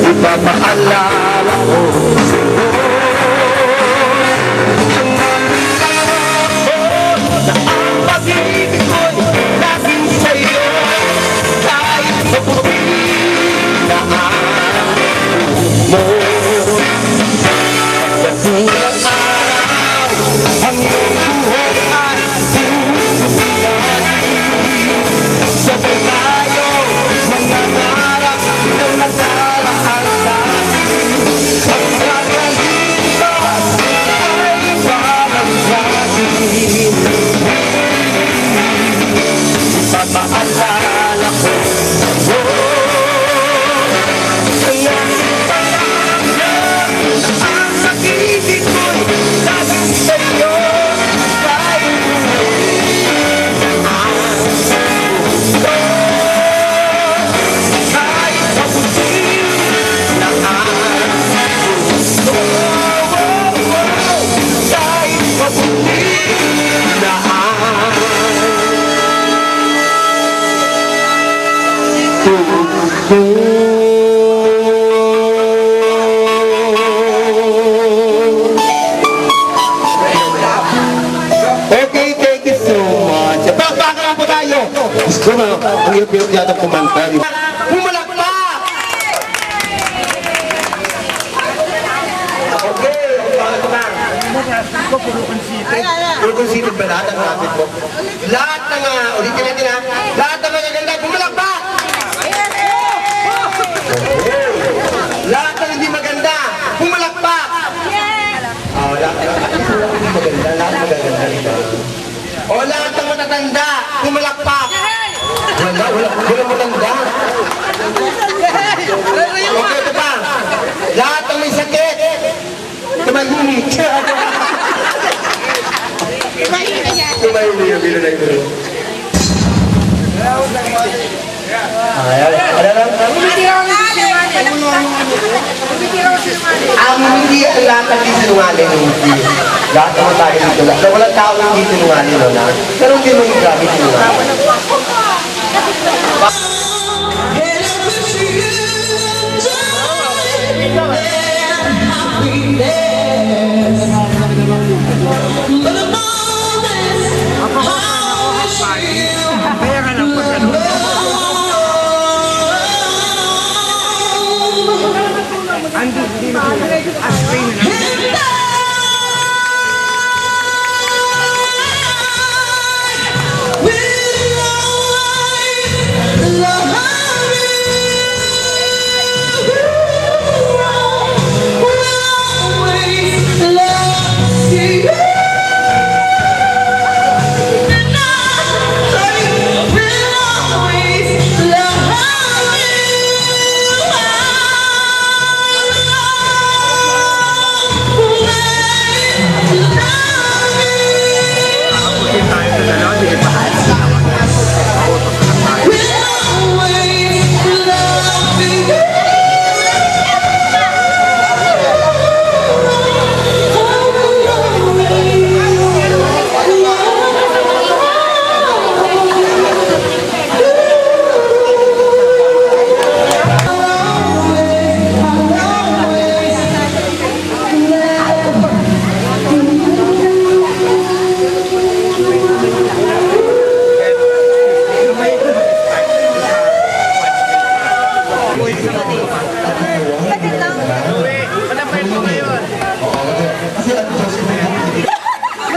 Ipapaalala ko na ang pag-ibig ko'y laging sa'yo, kahit maputi na araw mo. Pagdating ang araw, ang iyong buhay ay sabay tayo mangangarap ng nadaraan sa atin. Ang pagkalito ay parang sa atin. Ipapaalala ko na ang pag-ibig ko'y laging sa'yo, kahit okay, thank you so much. Bakbakan po tayo. Gusto mo, ang hirap-hirap yata kumanta. Pumalakpak! Okay, puro consited ba lahat ang rapid mo? Lahat ng, ulitin natin ha, lahat ng magaganda, pumalakpak! Lahat ng hindi maganda, pumalakpak! Lahat ng maganda, lahat magaganda dito. O lahat ng matatanda, pumalakpak! Wala matanda. Okay, ito pa. Lahat ng may sakit, tumahimik. Tumahimik yung bilo na ito. Ang hindi ang lahat ng di sinungaling, hindi. Lahat naman tayo dito. Walang tao na hindi sinungaling, no? Pero hindi mo yung grabe sinungaling.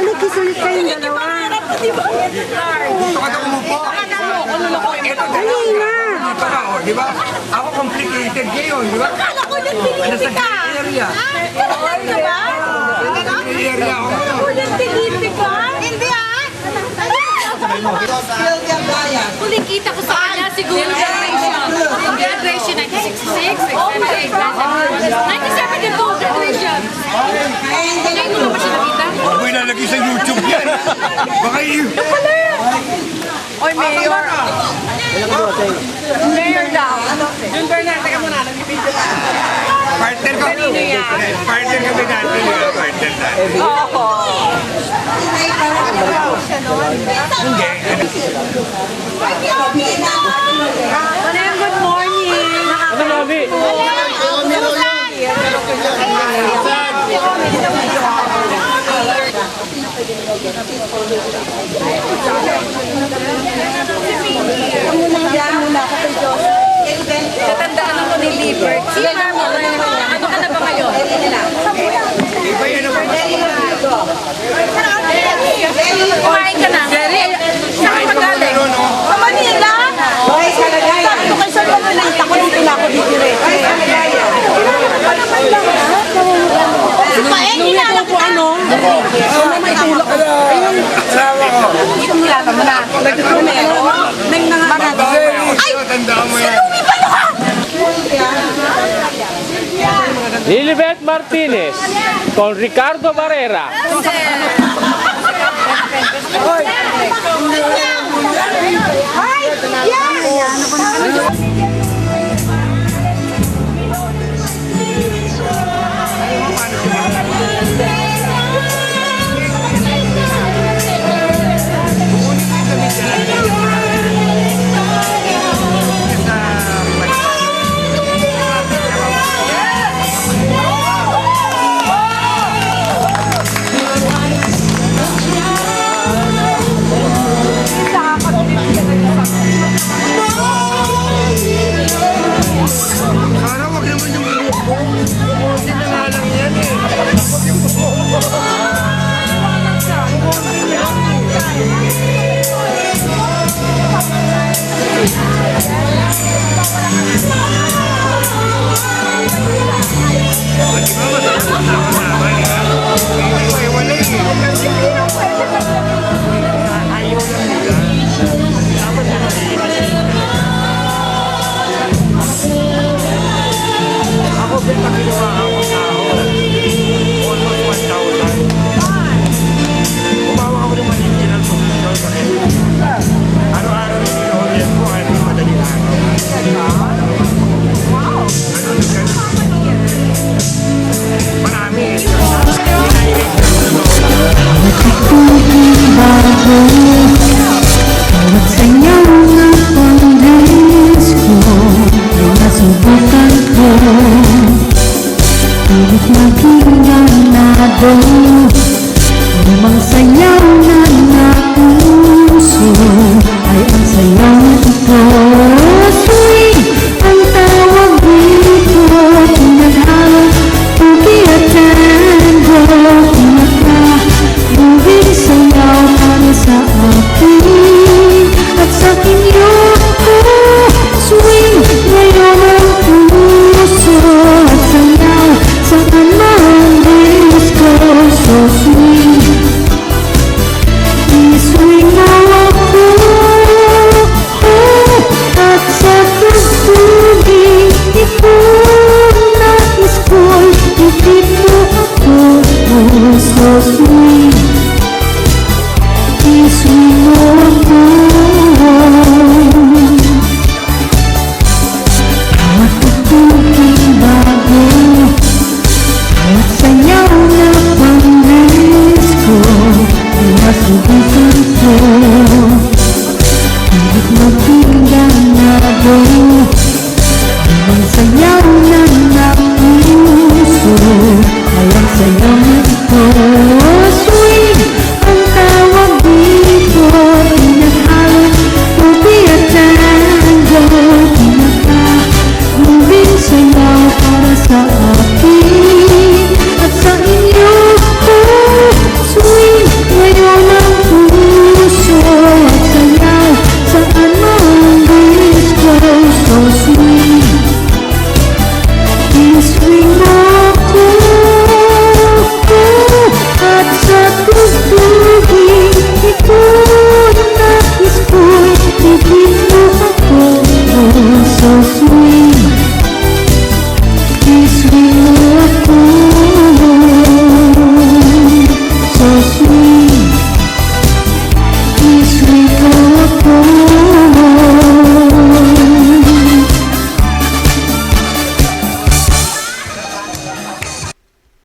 Nagkisulit kayong dalawa. Gusto ka na umupo? Kanina. Dito ka, o, di ba? Ako complicated ngayon, di ba? Akala ko nagpiliti ka! Area. Ganun ka ba? Area ako. Nagpiliti ka? Hindi ah! Huling kita ko sa kanya siguro graduation 1966, 97 din po graduation. Ngayon mo naman siya nakita? Ako ilalagay sa YouTube yan. Baka Oy, Mayor. Mayor daw. Yung Bernard, teka muna, nag-video pa. Partner ka. Partner kami dati. Partner dati. Manayang, good morning. Ano nabi? Tatandaan ako ni Liberty. Ano ka na ba ngayon? Iba yan naman. Kumain ka na. Saan ka magaling? Sa Manila? Sabi ko kay Sir Manuel, ako dito na ako dito rin. Si Paeng, hinala ko ano? May tulak ka na. Sinulatan mo na. Nagtutumero. Nang nangangat. Ay! Tandaan mo yan. Lilibet Martinez con Ricardo Barrera. Ay! Yes! Sana wag naman yung grupo. Bukusin na nga lang yan eh. Ako ba ginawa ako tao? Almost 1,000. Kumawa ako ng original professional sa araw-araw yung pinahulyan ko kahit ng madaling araw. Ano nagkaroon? Marami. Bawat sayaw ng pangdays ko ay nasubukan ko. Pilit maging ganado, limang sayaw